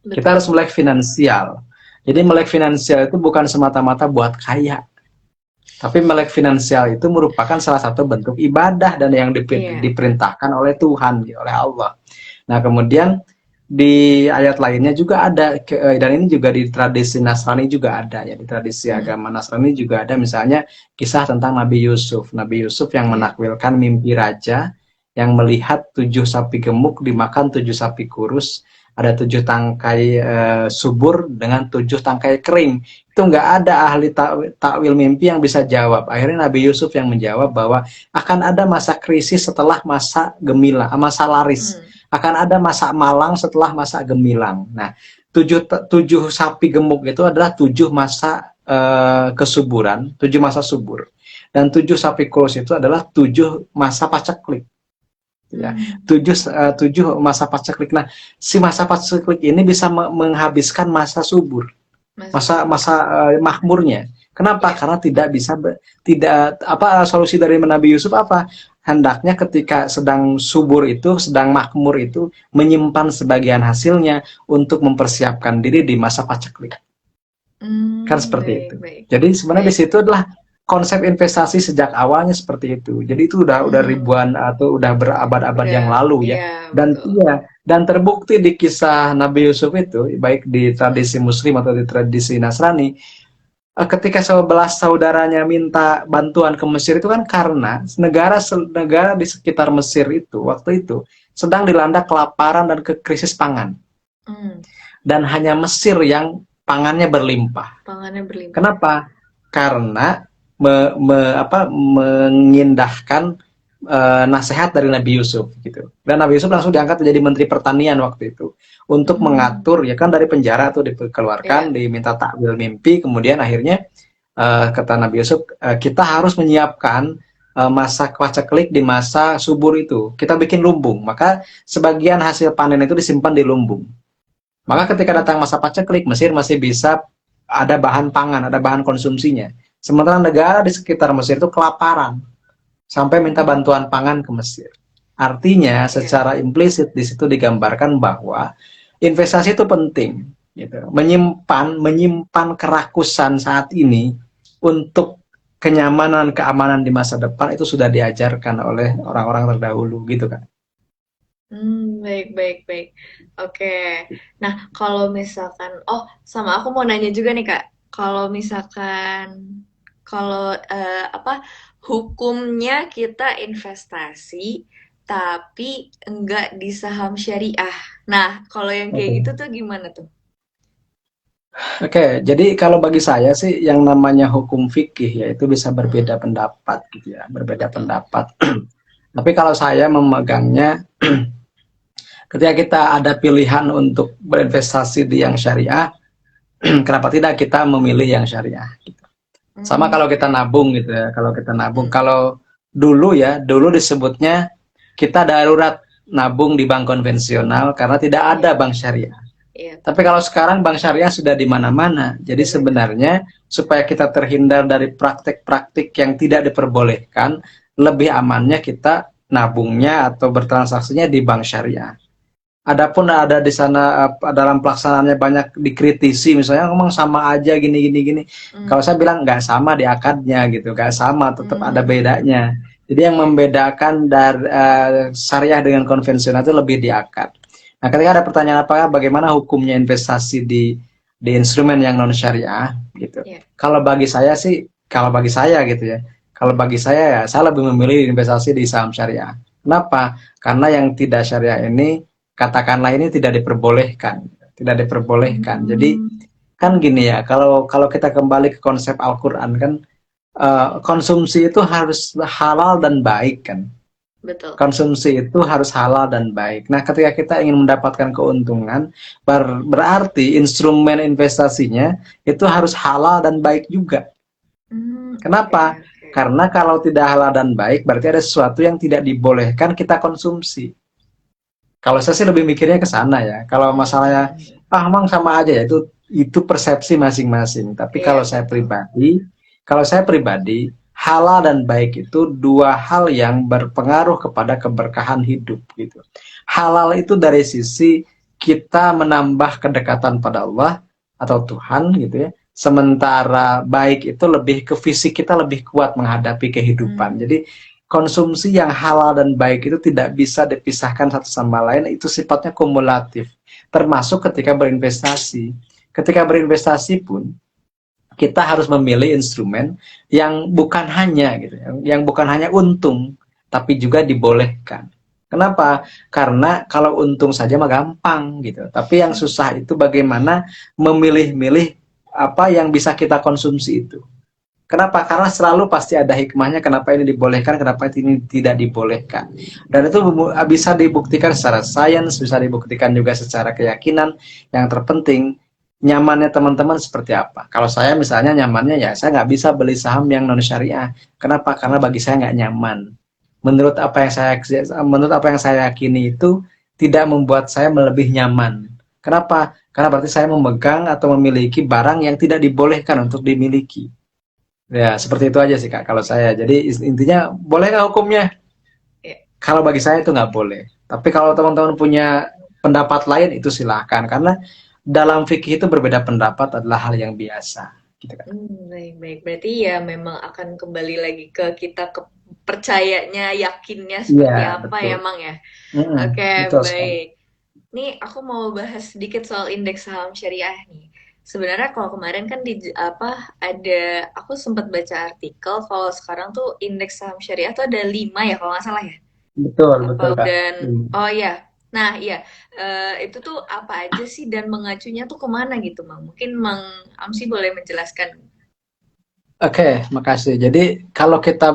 Kita harus melek finansial. Jadi melek finansial itu bukan semata-mata buat kaya, tapi melek finansial itu merupakan salah satu bentuk ibadah dan yang diperintahkan oleh Tuhan, oleh Allah. Nah, kemudian di ayat lainnya juga ada, dan ini juga di tradisi Nasrani juga ada ya, di tradisi agama Nasrani juga ada, misalnya kisah tentang Nabi Yusuf. Nabi Yusuf yang menakwilkan mimpi raja yang melihat 7 sapi gemuk dimakan 7 sapi kurus, ada 7 tangkai subur dengan 7 tangkai kering. Itu nggak ada ahli takwil mimpi yang bisa jawab. Akhirnya Nabi Yusuf yang menjawab bahwa akan ada masa krisis setelah masa gemilang, masa laris. Akan ada masa malang setelah masa gemilang. Nah, 7 sapi gemuk itu adalah 7 masa kesuburan, 7 masa subur. Dan 7 sapi kurus itu adalah 7 masa paceklik. Ya, 7 masa paceklik. Nah, si masa paceklik ini bisa menghabiskan masa subur, masa makmurnya. Kenapa? Karena tidak bisa solusi dari Nabi Yusuf apa? Hendaknya ketika sedang subur itu, sedang makmur itu, menyimpan sebagian hasilnya untuk mempersiapkan diri di masa paceklik. Kan seperti itu. Jadi sebenarnya di situ adalah konsep investasi sejak awalnya seperti itu. Jadi itu udah ribuan atau udah berabad-abad yang lalu ya. Dan terbukti di kisah Nabi Yusuf itu, baik di tradisi Muslim atau di tradisi Nasrani, ketika 11 saudaranya minta bantuan ke Mesir itu kan karena negara di sekitar Mesir itu waktu itu sedang dilanda kelaparan dan krisis pangan. Dan hanya Mesir yang pangannya berlimpah. Kenapa? Karena mengindahkan nasihat dari Nabi Yusuf gitu. Dan Nabi Yusuf langsung diangkat menjadi Menteri Pertanian waktu itu untuk mengatur, ya kan, dari penjara tuh dikeluarkan, diminta takwil mimpi, kemudian akhirnya kata Nabi Yusuf, kita harus menyiapkan masa paceklik di masa subur itu. Kita bikin lumbung, maka sebagian hasil panen itu disimpan di lumbung. Maka ketika datang masa paceklik, Mesir masih bisa ada bahan pangan, ada bahan konsumsinya. Sementara negara di sekitar Mesir itu kelaparan, sampai minta bantuan pangan ke Mesir. Artinya secara implisit di situ digambarkan bahwa investasi itu penting, gitu. Menyimpan kerakusan saat ini untuk kenyamanan, keamanan di masa depan itu sudah diajarkan oleh orang-orang terdahulu, gitu kan. Baik. Oke. Nah, kalau misalkan, sama aku mau nanya juga nih Kak, kalau misalkan, kalau hukumnya kita investasi tapi enggak di saham syariah. Nah, kalau yang kayak gitu tuh gimana tuh? Oke, jadi kalau bagi saya sih yang namanya hukum fikih ya itu bisa berbeda pendapat gitu ya, berbeda pendapat. Tapi kalau saya memegangnya, ketika kita ada pilihan untuk berinvestasi di yang syariah, kenapa tidak kita memilih yang syariah? Gitu. Sama kalau kita nabung gitu ya, kalau kita nabung, kalau dulu disebutnya kita darurat nabung di bank konvensional karena tidak ada bank syariah. Tapi kalau sekarang bank syariah sudah di mana-mana, jadi sebenarnya supaya kita terhindar dari praktik-praktik yang tidak diperbolehkan, lebih amannya kita nabungnya atau bertransaksinya di bank syariah. Adapun ada di sana dalam pelaksanaannya banyak dikritisi, misalnya ngomong sama aja gini. Kalau saya bilang nggak sama di akadnya gitu, nggak sama, tetap ada bedanya. Jadi yang membedakan dari syariah dengan konvensional itu lebih di akad. Nah, ketika ada pertanyaan bagaimana hukumnya investasi di instrumen yang non syariah gitu. Kalau bagi saya gitu ya. Kalau bagi saya ya, saya lebih memilih investasi di saham syariah. Kenapa? Karena yang tidak syariah ini, katakanlah ini tidak diperbolehkan. Jadi kan gini ya, kalau kita kembali ke konsep Al-Qur'an kan, konsumsi itu harus halal dan baik kan. Betul. Konsumsi itu harus halal dan baik. Nah, ketika kita ingin mendapatkan keuntungan, berarti instrumen investasinya itu harus halal dan baik juga. Kenapa? Karena kalau tidak halal dan baik, berarti ada sesuatu yang tidak dibolehkan kita konsumsi. Kalau saya sih lebih mikirnya ke sana ya. Kalau masalahnya, emang sama aja ya, itu persepsi masing-masing. Tapi kalau saya pribadi, halal dan baik itu dua hal yang berpengaruh kepada keberkahan hidup gitu. Halal itu dari sisi kita menambah kedekatan pada Allah atau Tuhan gitu ya. Sementara baik itu lebih ke fisik kita lebih kuat menghadapi kehidupan. Jadi konsumsi yang halal dan baik itu tidak bisa dipisahkan satu sama lain, itu sifatnya kumulatif. Termasuk ketika berinvestasi. Ketika berinvestasi pun kita harus memilih instrumen yang bukan hanya gitu, yang bukan hanya untung, tapi juga dibolehkan. Kenapa? Karena kalau untung saja mah gampang gitu. Tapi yang susah itu bagaimana memilih-milih apa yang bisa kita konsumsi itu. Kenapa? Karena selalu pasti ada hikmahnya kenapa ini dibolehkan, kenapa ini tidak dibolehkan. Dan itu bisa dibuktikan secara sains, bisa dibuktikan juga secara keyakinan. Yang terpenting, nyamannya teman-teman seperti apa. Kalau saya misalnya nyamannya ya saya nggak bisa beli saham yang non syariah. Kenapa? Karena bagi saya nggak nyaman. Menurut apa yang saya yakini itu tidak membuat saya lebih nyaman. Kenapa? Karena berarti saya memegang atau memiliki barang yang tidak dibolehkan untuk dimiliki. Ya, seperti itu aja sih Kak kalau saya. Jadi intinya boleh nggak hukumnya? Kalau bagi saya itu nggak boleh. Tapi kalau teman-teman punya pendapat lain itu silahkan. Karena dalam fikih itu berbeda pendapat adalah hal yang biasa. Gitu kan. Baik-baik. Berarti ya memang akan kembali lagi ke kita percayanya, yakinnya seperti apa betul. ya Mang ya. Oke, baik. Nih aku mau bahas sedikit soal indeks saham syariah nih. Sebenarnya kalau kemarin kan aku sempat baca artikel kalau sekarang tuh indeks saham syariah tuh ada 5 ya kalau nggak salah ya. Betul Kak. Dan oh ya. Nah, iya, itu tuh apa aja sih dan mengacunya tuh kemana gitu, Mang? Mungkin Mang Amsi boleh menjelaskan. Oke, makasih. Jadi kalau kita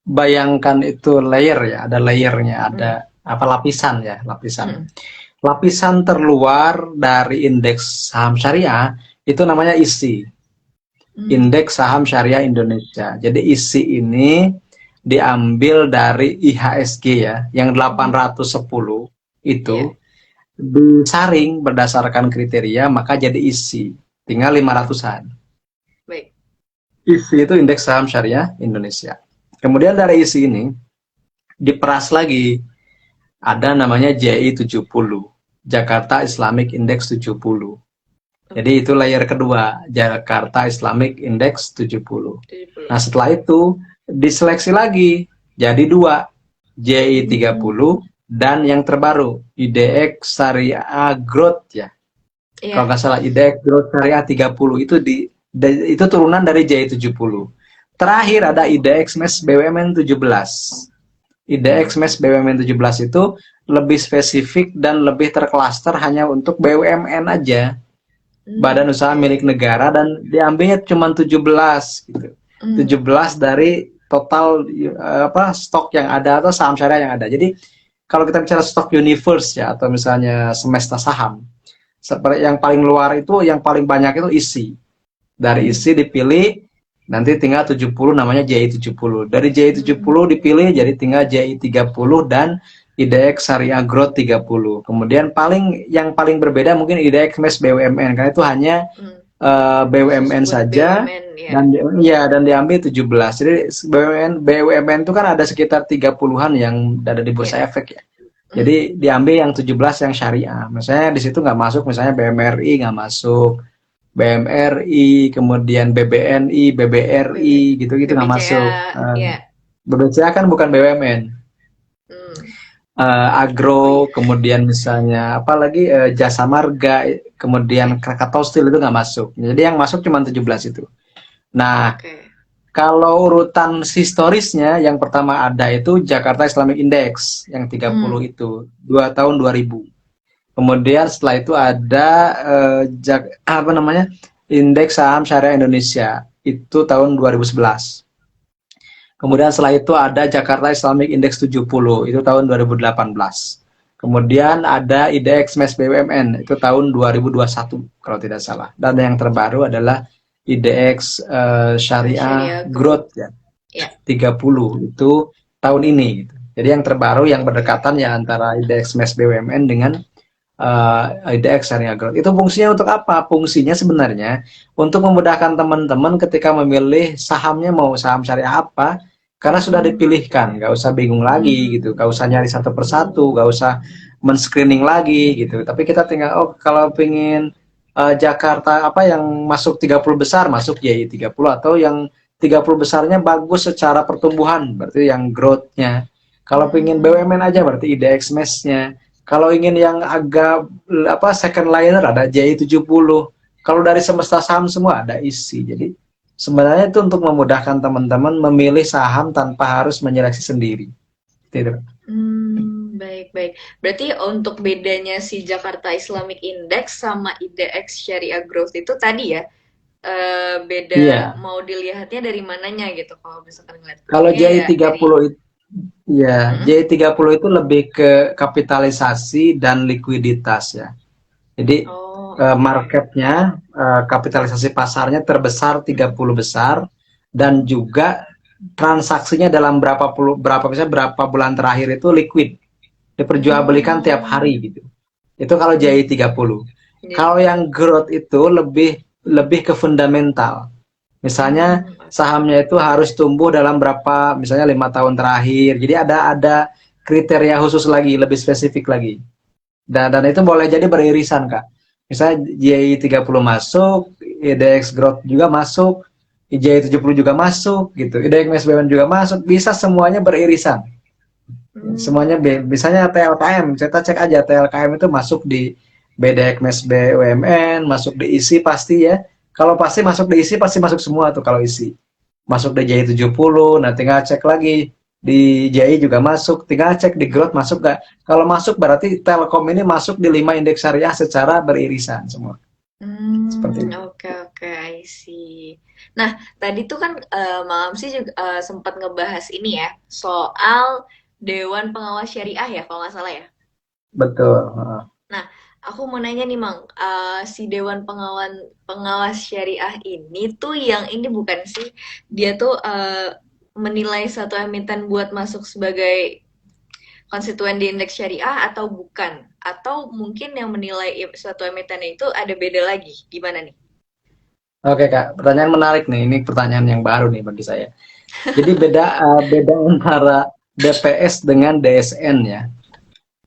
bayangkan itu layer ya, ada layernya, ada lapisan ya, lapisan. Lapisan terluar dari indeks saham syariah itu namanya ISI, Indeks Saham Syariah Indonesia. Jadi ISI ini diambil dari IHSG ya, yang 810 itu disaring berdasarkan kriteria, maka jadi ISI, tinggal 500-an. Baik. ISI itu Indeks Saham Syariah Indonesia. Kemudian dari ISI ini diperas lagi, ada namanya JI 70, Jakarta Islamic Index 70. Jadi itu layer kedua, Jakarta Islamic Index 70. Nah setelah itu diseleksi lagi, jadi 2, JI 30 dan yang terbaru IDX Syariah Growth ya. Kalau nggak salah IDX Growth Syariah 30 itu turunan dari JI 70. Terakhir ada IDX MES BUMN 17. IDX MES BUMN 17 itu lebih spesifik dan lebih terklaster hanya untuk BUMN aja, badan usaha milik negara, dan diambilnya cuma 17 gitu. 17 dari total stok yang ada atau saham syariah yang ada. Jadi kalau kita bicara stok universe ya, atau misalnya semesta saham, seperti yang paling luar itu, yang paling banyak itu ISI. Dari ISI dipilih, nanti tinggal 70 namanya JI 70. Dari JI 70 dipilih jadi tinggal JI 30 dan IDX Syariah Growth 30. Kemudian yang paling berbeda mungkin IDX MES BUMN, karena itu hanya BUMN saja, dan diambil 17. Jadi BUMN itu kan ada sekitar 30-an yang ada di bursa efek ya. Jadi diambil yang 17 yang syariah. Misalnya di situ nggak masuk misalnya BMRI, nggak masuk BMRI, kemudian BBNI, BBRI gitu-gitu nggak masuk. BBCA kan bukan BUMN. Agro, kemudian misalnya apalagi Jasa Marga, kemudian Krakatau Steel itu nggak masuk. Jadi yang masuk cuma 17 itu. Nah, kalau urutan historisnya yang pertama ada itu Jakarta Islamic Index yang 30 itu, tahun 2000. Kemudian setelah itu ada Indeks Saham Syariah Indonesia itu tahun 2011. Kemudian setelah itu ada Jakarta Islamic Index 70, itu tahun 2018. Kemudian ada IDX MES BUMN, itu tahun 2021 kalau tidak salah. Dan yang terbaru adalah IDX Syariah Growth ya, 30, itu tahun ini. Gitu. Jadi yang terbaru yang berdekatan ya antara IDX MES BUMN dengan IDX Syariah Growth. Itu fungsinya untuk apa? Fungsinya sebenarnya untuk memudahkan teman-teman ketika memilih sahamnya mau saham syariah apa, karena sudah dipilihkan, nggak usah bingung lagi gitu, nggak usah nyari satu persatu, nggak usah men-screening lagi gitu. Tapi kita tinggal, oh kalau pengen Jakarta apa yang masuk 30 besar, masuk JI 30, atau yang 30 besarnya bagus secara pertumbuhan, berarti yang growth-nya. Kalau pengen BUMN aja berarti IDX MES-nya. Kalau ingin yang agak apa second liner ada JI 70. Kalau dari semesta saham semua ada isi. Jadi sebenarnya itu untuk memudahkan teman-teman memilih saham tanpa harus menyeleksi sendiri. Tidak. Baik. Berarti untuk bedanya si Jakarta Islamic Index sama IDX Syariah Growth itu tadi ya, beda Iya. mau dilihatnya dari mananya gitu kalau misalkan ngeliat Kalau ya JI 30 itu ya, JI 30 itu lebih ke kapitalisasi dan likuiditas ya. Jadi marketnya, kapitalisasi pasarnya terbesar 30 besar, dan juga transaksinya dalam berapa bulan terakhir itu liquid, diperjualbelikan tiap hari gitu. Itu kalau JI 30. Kalau yang growth itu lebih ke fundamental. Misalnya sahamnya itu harus tumbuh dalam berapa, misalnya 5 tahun terakhir. Jadi ada kriteria khusus lagi, lebih spesifik lagi. Dan itu boleh jadi beririsan, Kak. Misalnya JI 30 masuk, IDX Growth juga masuk, JI 70 juga masuk gitu. IDX BUMN juga masuk, bisa semuanya beririsan. Semuanya misalnya TLKM, kita cek aja TLKM itu masuk di BDX BUMN, masuk di ISI pasti ya. Kalau pasti masuk di ISI pasti masuk semua tuh kalau ISI. Masuk di JI 70, nah tinggal cek lagi di JI juga masuk, tinggal cek di Growth masuk gak. Kalau masuk berarti Telkom ini masuk di 5 indeks syariah secara beririsan semua. Seperti itu. Oke, I see. Nah, tadi tuh kan Malam sih juga sempat ngebahas ini ya, soal Dewan Pengawas Syariah ya, kalau nggak salah ya. Betul. Nah, aku mau nanya nih, Mang, si Dewan Pengawas Syariah ini tuh yang ini bukan sih, dia tuh menilai satu emiten buat masuk sebagai konstituen di indeks syariah atau bukan? Atau mungkin yang menilai suatu emiten itu ada beda lagi? Gimana nih? Oke Kak, pertanyaan menarik nih. Ini pertanyaan yang baru nih bagi saya. Jadi beda antara DPS dengan DSN ya.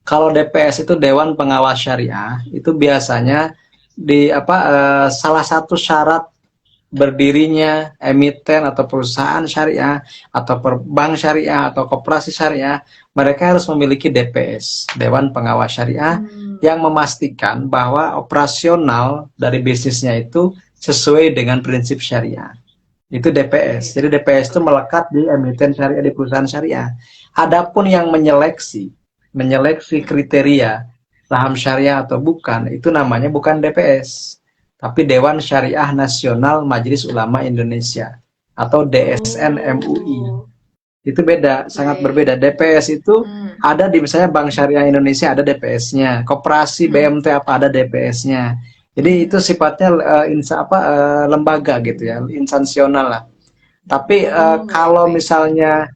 Kalau DPS itu Dewan Pengawas Syariah, itu biasanya salah satu syarat berdirinya emiten atau perusahaan syariah atau bank syariah atau koperasi syariah, mereka harus memiliki DPS, Dewan Pengawas Syariah, yang memastikan bahwa operasional dari bisnisnya itu sesuai dengan prinsip syariah. Itu DPS. Jadi DPS itu melekat di emiten syariah, di perusahaan syariah. Adapun yang menyeleksi kriteria saham syariah atau bukan, itu namanya bukan DPS, tapi Dewan Syariah Nasional Majelis Ulama Indonesia atau DSN MUI. Itu beda, sangat berbeda. DPS itu ada di misalnya Bank Syariah Indonesia ada DPS-nya, Koperasi BMT apa ada DPS-nya. Jadi itu sifatnya lembaga gitu ya, instansional lah. Tapi kalau misalnya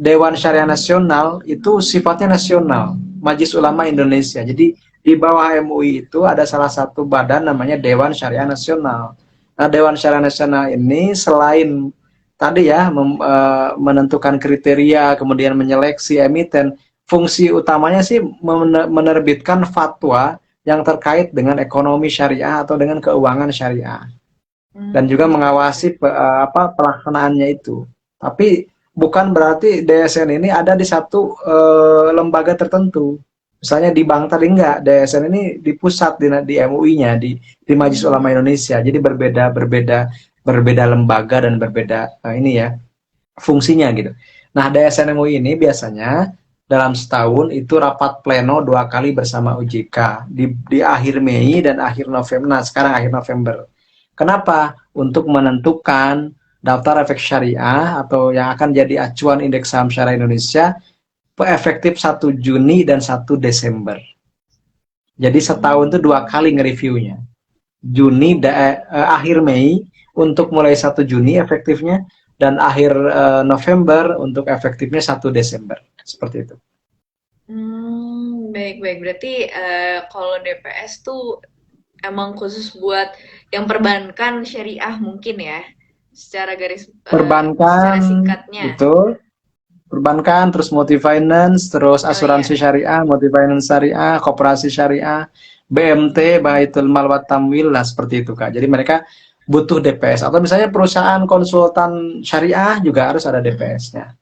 Dewan Syariah Nasional itu sifatnya nasional, Majelis Ulama Indonesia. Jadi di bawah MUI itu ada salah satu badan namanya Dewan Syariah Nasional. Nah, Dewan Syariah Nasional ini selain tadi ya menentukan kriteria, kemudian menyeleksi emiten, fungsi utamanya sih menerbitkan fatwa yang terkait dengan ekonomi syariah atau dengan keuangan syariah. Dan juga mengawasi pelaksanaannya itu. Tapi bukan berarti DSN ini ada di satu lembaga tertentu. Misalnya di bank tadi enggak, DSN ini di pusat di MUI-nya, di Majelis Ulama Indonesia. Jadi berbeda lembaga dan berbeda fungsinya gitu. Nah, DSN MUI ini biasanya dalam setahun itu rapat pleno 2 kali bersama OJK di akhir Mei dan akhir November. Nah, sekarang akhir November. Kenapa? Untuk menentukan daftar efek syariah atau yang akan jadi acuan indeks saham syariah Indonesia efektif 1 Juni dan 1 Desember. Jadi setahun itu 2 kali nge-reviewnya. Akhir Mei untuk mulai 1 Juni efektifnya, dan akhir November untuk efektifnya 1 Desember. Seperti itu. Baik. Berarti kalau DPS tuh emang khusus buat yang perbankan syariah mungkin ya, secara perbankan, secara singkatnya. betul. perbankan, terus multi-finance, terus Oh iya. asuransi syariah, multi-finance syariah, koperasi syariah, BMT, Hmm. Baitul Mal wa Tamwil, lah seperti itu Kak. Jadi mereka butuh DPS, atau misalnya perusahaan konsultan syariah juga harus ada Mm-mm. DPS-nya.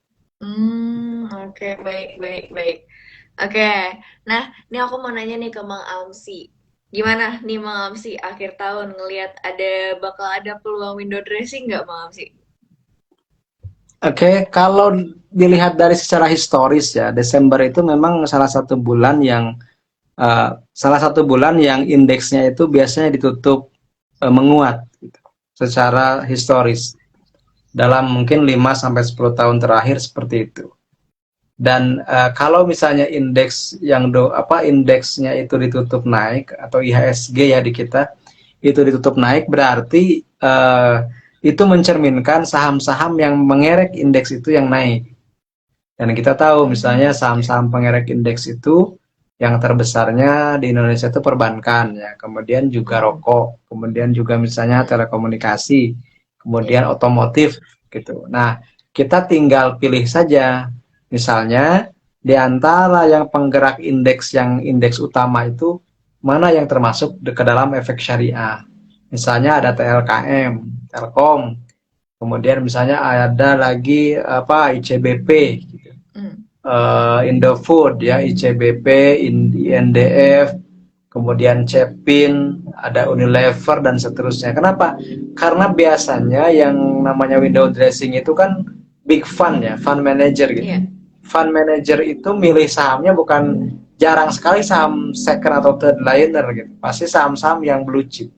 Oke, baik, baik, baik. Oke, nah, ini aku mau nanya nih ke Mang Amsi. Gimana nih Mang Amsi, akhir tahun ngelihat bakal ada peluang window dressing nggak Mang Amsi? Oke, kalau dilihat dari secara historis ya, Desember itu memang salah satu bulan yang indeksnya itu biasanya ditutup menguat gitu, secara historis dalam mungkin 5 sampai 10 tahun terakhir seperti itu. Dan kalau misalnya indeksnya itu ditutup naik atau IHSG ya di kita itu ditutup naik, berarti itu mencerminkan saham-saham yang mengerek indeks itu yang naik. Dan kita tahu misalnya Oke. saham-saham pengerek indeks itu yang terbesarnya di Indonesia itu perbankan ya, kemudian juga Mm-mm. rokok, kemudian juga misalnya Mm-mm. telekomunikasi, Iya. kemudian otomotif gitu. Nah, kita tinggal pilih saja misalnya di antara yang penggerak indeks yang indeks utama itu mana yang termasuk ke dalam efek syariah. Misalnya ada TLKM, Telkom, kemudian misalnya ada lagi apa ICBP gitu, Mm. Indofood ya, ICBP, INDF, kemudian Cepin, ada Unilever dan seterusnya. Kenapa? Karena biasanya yang namanya window dressing itu kan big fund ya, fund manager gitu. Iya. Fund manager itu milih sahamnya bukan jarang sekali saham second atau third liner gitu. Pasti saham-saham yang blue chip.